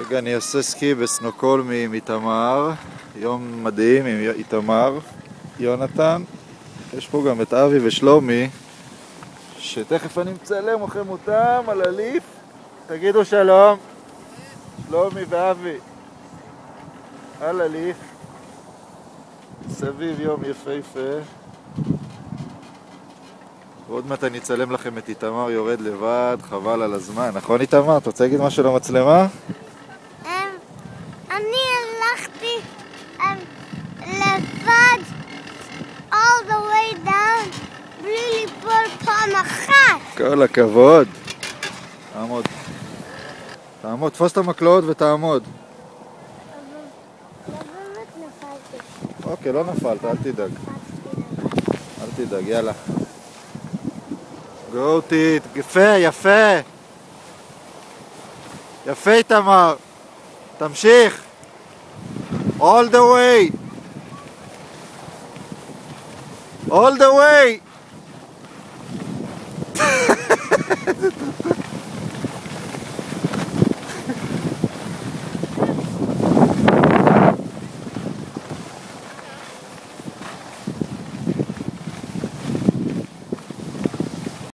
רגע, אני אעשה סקי בסנוקולמי עם איתמר. יום מדהים עם איתמר, יונתן. יש פה גם את אבי ושלומי, שתכף אני מצלם לכם אותם על הליף. תגידו שלום. שלומי ואבי על הליף. סביב יום יפהפה. ועוד מעט אני אצלם לכם את איתמר יורד לבד, חבל על הזמן. נכון איתמר? אתה רוצה להגיד משהו למצלמה? אני הלכתי לבד all the way down בלי ליפול פעם אחת. כל הכבוד. תעמוד. תעמוד, תפוס את המקלות ותעמוד. אבל לא באמת נפלתי. אוקיי, לא נפלת, אל תדאג. אל תדאג, יאללה. גו טיט, יפה, יפה. יפה איתמר. תמשיך. All the way. All the way.